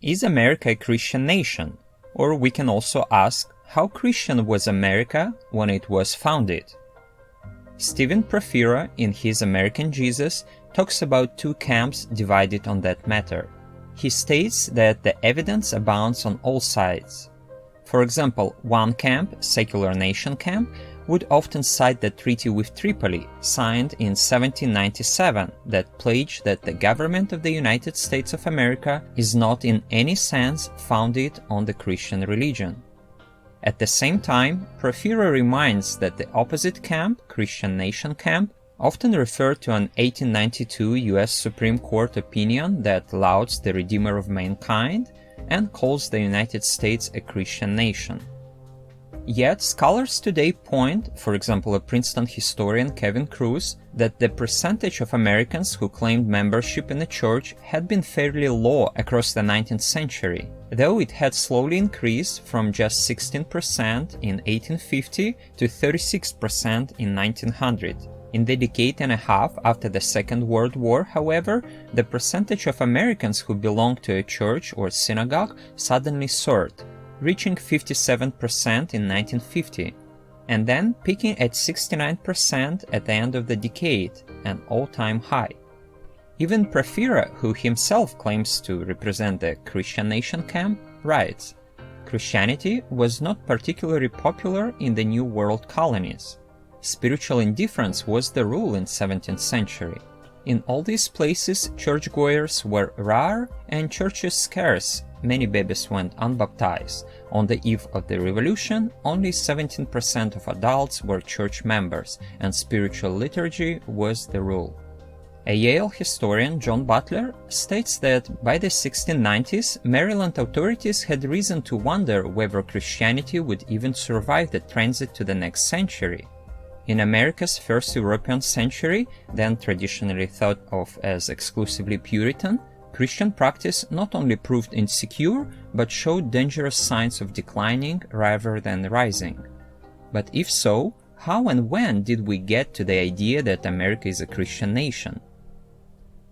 Is America a Christian nation? Or we can also ask, how Christian was America when it was founded? Stephen Prothero, in his American Jesus, talks about two camps divided on that matter. He states that the evidence abounds on all sides. For example, one camp, secular nation camp, would often cite the treaty with Tripoli, signed in 1797, that pledged that the government of the United States of America is not in any sense founded on the Christian religion. At the same time, Prothero reminds that the opposite camp, Christian nation camp, often referred to an 1892 US Supreme Court opinion that lauds the Redeemer of mankind and calls the United States a Christian nation. Yet, scholars today point, for example a Princeton historian Kevin Cruz, that the percentage of Americans who claimed membership in the church had been fairly low across the 19th century, though it had slowly increased from just 16% in 1850 to 36% in 1900. In the decade and a half after the Second World War, however, the percentage of Americans who belonged to a church or synagogue suddenly soared, reaching 57% in 1950, and then peaking at 69% at the end of the decade, an all-time high. Even Prothero, who himself claims to represent the Christian nation camp, writes, "Christianity was not particularly popular in the New World colonies. Spiritual indifference was the rule in 17th century. In all these places, churchgoers were rare and churches scarce. Many babies went unbaptized. On the eve of the Revolution, only 17% of adults were church members, and spiritual liturgy was the rule." A Yale historian, John Butler, states that by the 1690s, Maryland authorities had reason to wonder whether Christianity would even survive the transit to the next century. In America's first European century, then traditionally thought of as exclusively Puritan, Christian practice not only proved insecure, but showed dangerous signs of declining rather than rising. But if so, how and when did we get to the idea that America is a Christian nation?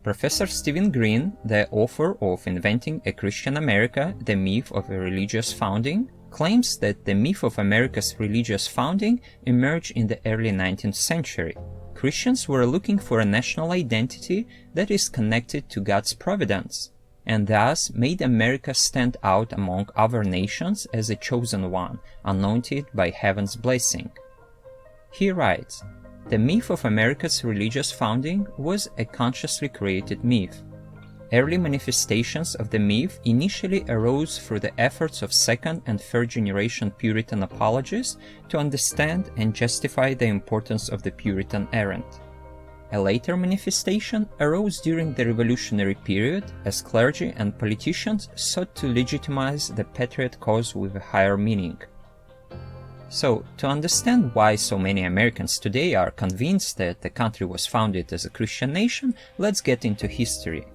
Professor Stephen Green, the author of Inventing a Christian America, The Myth of a Religious Founding, claims that the myth of America's religious founding emerged in the early 19th century. Christians were looking for a national identity that is connected to God's providence, and thus made America stand out among other nations as a chosen one, anointed by heaven's blessing. He writes, "The myth of America's religious founding was a consciously created myth. Early manifestations of the myth initially arose through the efforts of second and third generation Puritan apologists to understand and justify the importance of the Puritan errand. A later manifestation arose during the Revolutionary period as clergy and politicians sought to legitimize the patriot cause with a higher meaning." So, to understand why so many Americans today are convinced that the country was founded as a Christian nation, let's get into history.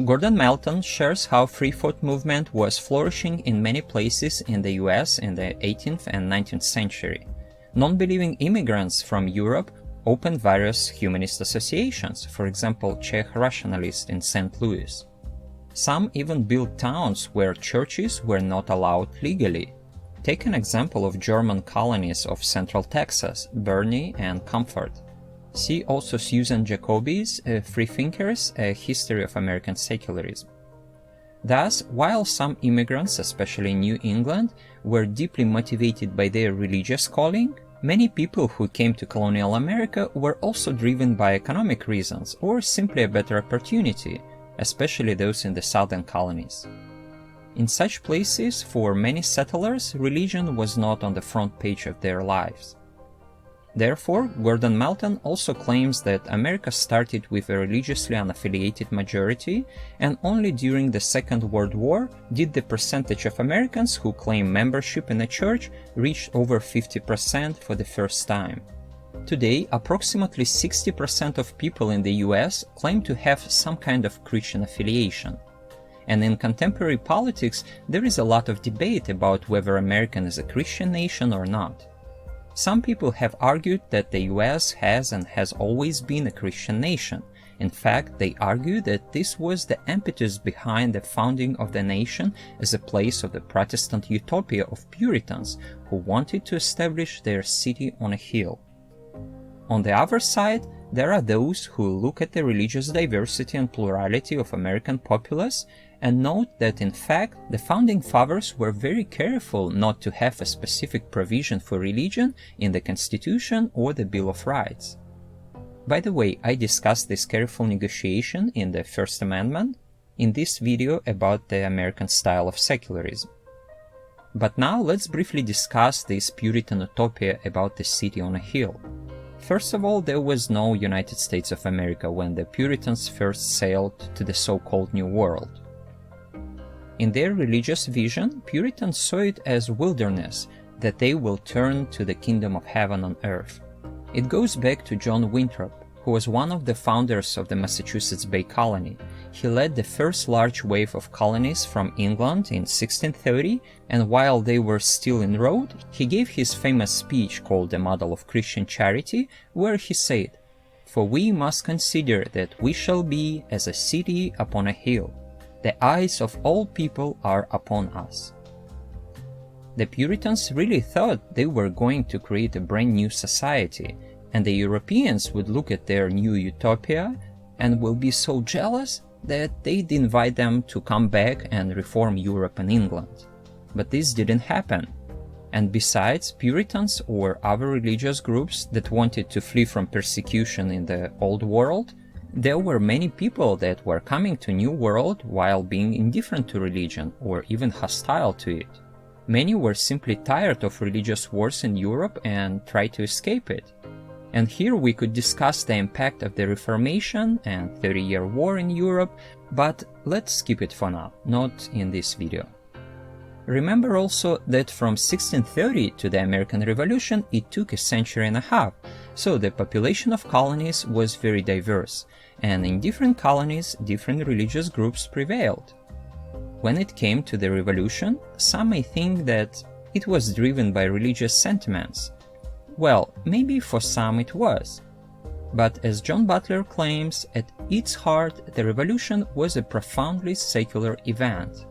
Gordon Melton shares how free thought movement was flourishing in many places in the US in the 18th and 19th century. Non-believing immigrants from Europe opened various humanist associations, for example Czech rationalists in St. Louis. Some even built towns where churches were not allowed legally. Take an example of German colonies of Central Texas, Bernie and Comfort. See also Susan Jacoby's Freethinkers, A History of American Secularism. Thus, while some immigrants, especially in New England, were deeply motivated by their religious calling, many people who came to colonial America were also driven by economic reasons or simply a better opportunity, especially those in the southern colonies. In such places, for many settlers, religion was not on the front page of their lives. Therefore, Gordon Melton also claims that America started with a religiously unaffiliated majority, and only during the Second World War did the percentage of Americans who claim membership in a church reach over 50% for the first time. Today, approximately 60% of people in the US claim to have some kind of Christian affiliation. And in contemporary politics, there is a lot of debate about whether America is a Christian nation or not. Some people have argued that the US has and has always been a Christian nation, In fact, they argue that this was the impetus behind the founding of the nation as a place of the Protestant utopia of Puritans who wanted to establish their city on a hill. On the other side, there are those who look at the religious diversity and plurality of American populace and note that in fact the founding fathers were very careful not to have a specific provision for religion in the Constitution or the Bill of Rights. By the way, I discussed this careful negotiation in the First Amendment in this video about the American style of secularism. But now let's briefly discuss this Puritan utopia about the city on a hill. First of all, there was no United States of America when the Puritans first sailed to the so-called New World. In their religious vision, Puritans saw it as wilderness, that they will turn to the kingdom of heaven on earth. It goes back to John Winthrop, who was one of the founders of the Massachusetts Bay Colony. He led the first large wave of colonies from England in 1630, and while they were still en route, he gave his famous speech called The Model of Christian Charity, where he said, "For we must consider that we shall be as a city upon a hill. The eyes of all people are upon us." The Puritans really thought they were going to create a brand new society, and the Europeans would look at their new utopia and will be so jealous that they'd invite them to come back and reform Europe and England. But this didn't happen. And besides Puritans or other religious groups that wanted to flee from persecution in the Old World, there were many people that were coming to New World while being indifferent to religion or even hostile to it. Many were simply tired of religious wars in Europe and tried to escape it. And here we could discuss the impact of the Reformation and 30-year war in Europe, but let's skip it for now, not in this video. Remember also that from 1630 to the American Revolution it took a century and a half, so the population of colonies was very diverse, and in different colonies different religious groups prevailed. When it came to the Revolution, some may think that it was driven by religious sentiments. Well, maybe for some it was. But as John Butler claims, at its heart the revolution was a profoundly secular event.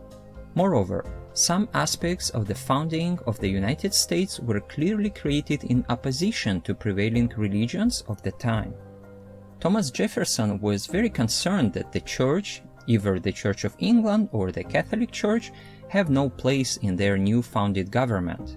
Moreover, some aspects of the founding of the United States were clearly created in opposition to prevailing religions of the time. Thomas Jefferson was very concerned that the Church, either the Church of England or the Catholic Church, have no place in their new founded government.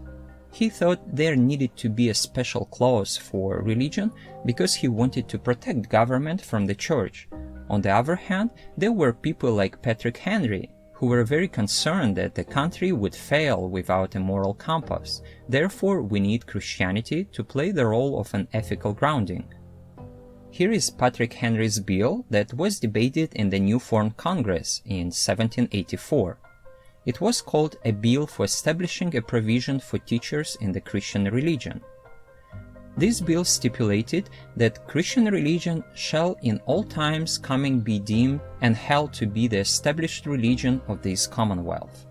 He thought there needed to be a special clause for religion because he wanted to protect government from the Church. On the other hand, there were people like Patrick Henry, who were very concerned that the country would fail without a moral compass. Therefore, we need Christianity to play the role of an ethical grounding. Here is Patrick Henry's bill that was debated in the new formed Congress in 1784. It was called a bill for establishing a provision for teachers in the Christian religion. This bill stipulated that Christian religion shall in all times coming be deemed and held to be the established religion of this Commonwealth.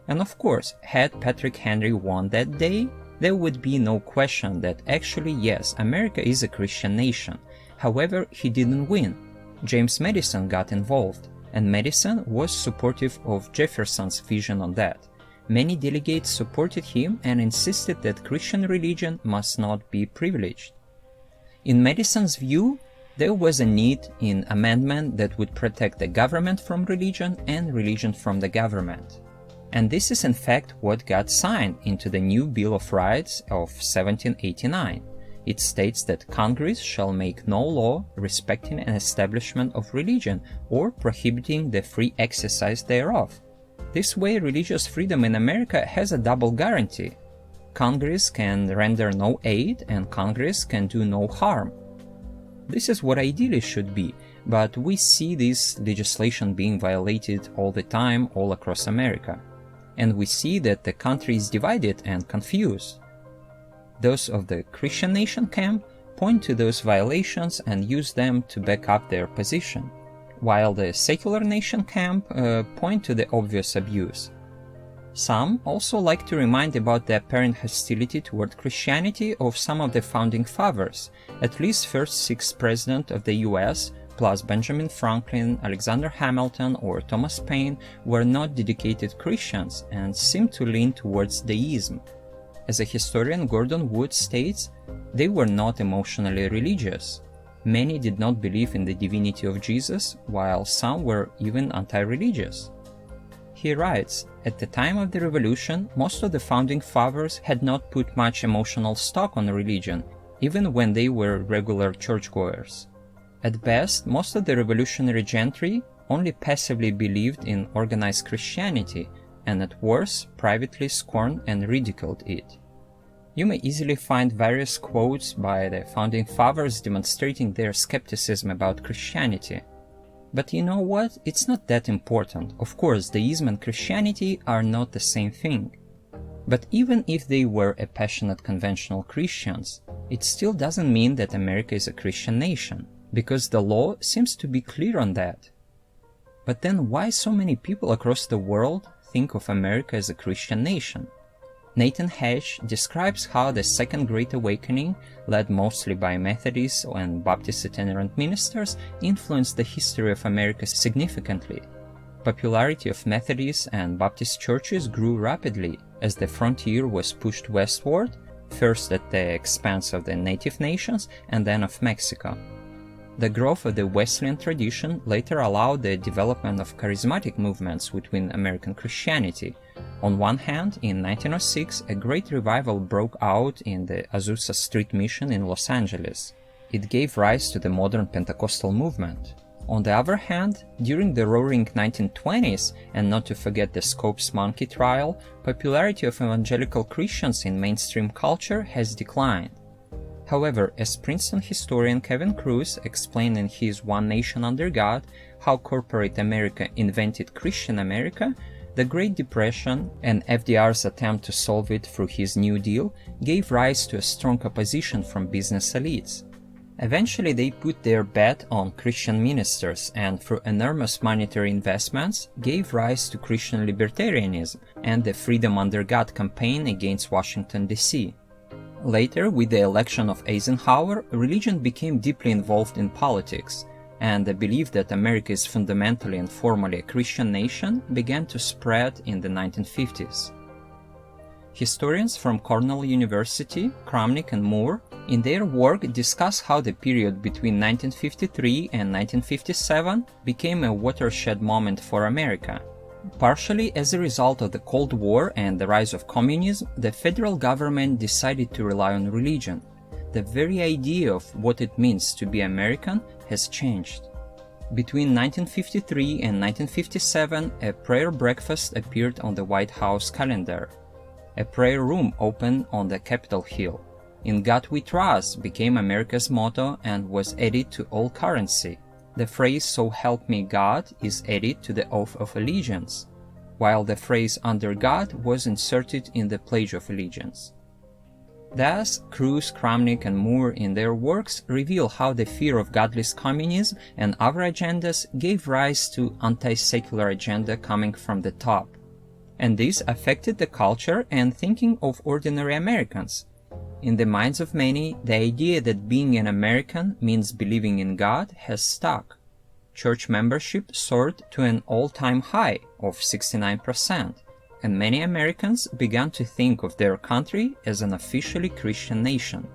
And of course, had Patrick Henry won that day, there would be no question that actually yes, America is a Christian nation. However, he didn't win. James Madison got involved, and Madison was supportive of Jefferson's vision on that. Many delegates supported him and insisted that Christian religion must not be privileged. In Madison's view, there was a need in amendment that would protect the government from religion and religion from the government. And this is in fact what got signed into the new Bill of Rights of 1789. It states that Congress shall make no law respecting an establishment of religion or prohibiting the free exercise thereof. This way, religious freedom in America has a double guarantee. Congress can render no aid and Congress can do no harm. This is what ideally should be, but we see this legislation being violated all the time all across America. And we see that the country is divided and confused. Those of the Christian nation camp point to those violations and use them to back up their position, while the secular nation camp point to the obvious abuse. Some also like to remind about the apparent hostility toward Christianity of some of the founding fathers. At least first 6th President of the US plus Benjamin Franklin, Alexander Hamilton, or Thomas Paine were not dedicated Christians and seemed to lean towards deism. As a historian Gordon Wood states, they were not emotionally religious. Many did not believe in the divinity of Jesus, while some were even anti-religious. He writes, at the time of the Revolution, most of the founding fathers had not put much emotional stock on religion, even when they were regular churchgoers. At best, most of the revolutionary gentry only passively believed in organized Christianity, and at worst, privately scorned and ridiculed it. You may easily find various quotes by the founding fathers demonstrating their skepticism about Christianity. But you know what? It's not that important. Of course, deism and Christianity are not the same thing. But even if they were a passionate conventional Christians, it still doesn't mean that America is a Christian nation, because the law seems to be clear on that. But then why so many people across the world think of America as a Christian nation? Nathan Hedge describes how the Second Great Awakening, led mostly by Methodist and Baptist itinerant ministers, influenced the history of America significantly. Popularity of Methodist and Baptist churches grew rapidly as the frontier was pushed westward, first at the expense of the native nations and then of Mexico. The growth of the Wesleyan tradition later allowed the development of charismatic movements within American Christianity. On one hand, in 1906, a great revival broke out in the Azusa Street Mission in Los Angeles. It gave rise to the modern Pentecostal movement. On the other hand, during the roaring 1920s, and not to forget the Scopes monkey trial, popularity of evangelical Christians in mainstream culture has declined. However, as Princeton historian Kevin Kruse explained in his One Nation Under God, How Corporate America Invented Christian America, the Great Depression and FDR's attempt to solve it through his New Deal gave rise to a strong opposition from business elites. Eventually, they put their bet on Christian ministers and, through enormous monetary investments, gave rise to Christian libertarianism and the Freedom Under God campaign against Washington, D.C. Later, with the election of Eisenhower, religion became deeply involved in politics, and the belief that America is fundamentally and formally a Christian nation began to spread in the 1950s. Historians from Cornell University, Kramnik and Moore, in their work discuss how the period between 1953 and 1957 became a watershed moment for America. Partially as a result of the Cold War and the rise of communism, the federal government decided to rely on religion. The very idea of what it means to be American has changed. Between 1953 and 1957, a prayer breakfast appeared on the White House calendar. A prayer room opened on the Capitol Hill. "In God We Trust" became America's motto and was added to all currency. The phrase "So help me God" is added to the Oath of Allegiance, while the phrase "Under God" was inserted in the Pledge of Allegiance. Thus, Kruse, Kramnik, and Moore in their works reveal how the fear of godless communism and other agendas gave rise to anti-secular agenda coming from the top. And this affected the culture and thinking of ordinary Americans. In the minds of many, the idea that being an American means believing in God has stuck. Church membership soared to an all-time high of 69%, and many Americans began to think of their country as an officially Christian nation.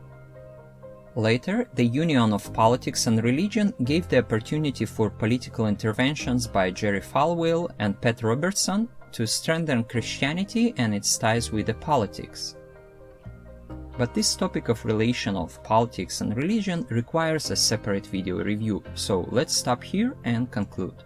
Later, the union of politics and religion gave the opportunity for political interventions by Jerry Falwell and Pat Robertson to strengthen Christianity and its ties with the politics. But this topic of relation of politics and religion requires a separate video review, so let's stop here and conclude.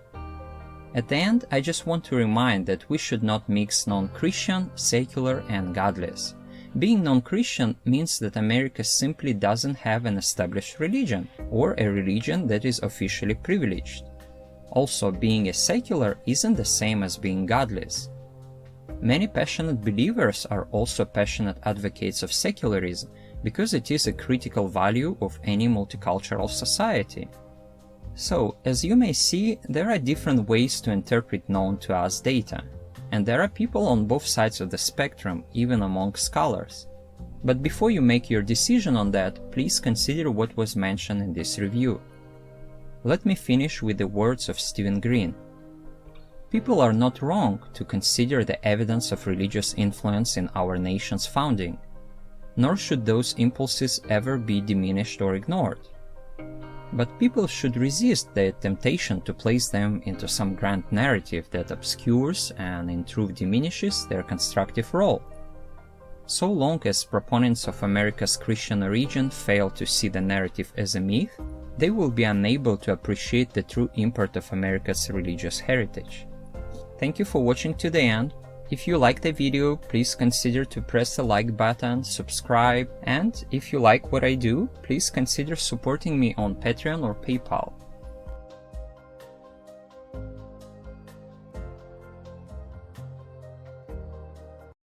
At the end, I just want to remind that we should not mix non-Christian, secular, and godless. Being non-Christian means that America simply doesn't have an established religion, or a religion that is officially privileged. Also, being a secular isn't the same as being godless. Many passionate believers are also passionate advocates of secularism because it is a critical value of any multicultural society. So, as you may see, there are different ways to interpret known to us data, and there are people on both sides of the spectrum, even among scholars. But before you make your decision on that, please consider what was mentioned in this review. let me finish with the words of Stephen Green. People are not wrong to consider the evidence of religious influence in our nation's founding, nor should those impulses ever be diminished or ignored. But people should resist the temptation to place them into some grand narrative that obscures and in truth diminishes their constructive role. So long as proponents of America's Christian origin fail to see the narrative as a myth, they will be unable to appreciate the true import of America's religious heritage. Thank you for watching to the end. If you liked the video, please consider to press the like button, subscribe, and if you like what I do, please consider supporting me on Patreon or PayPal.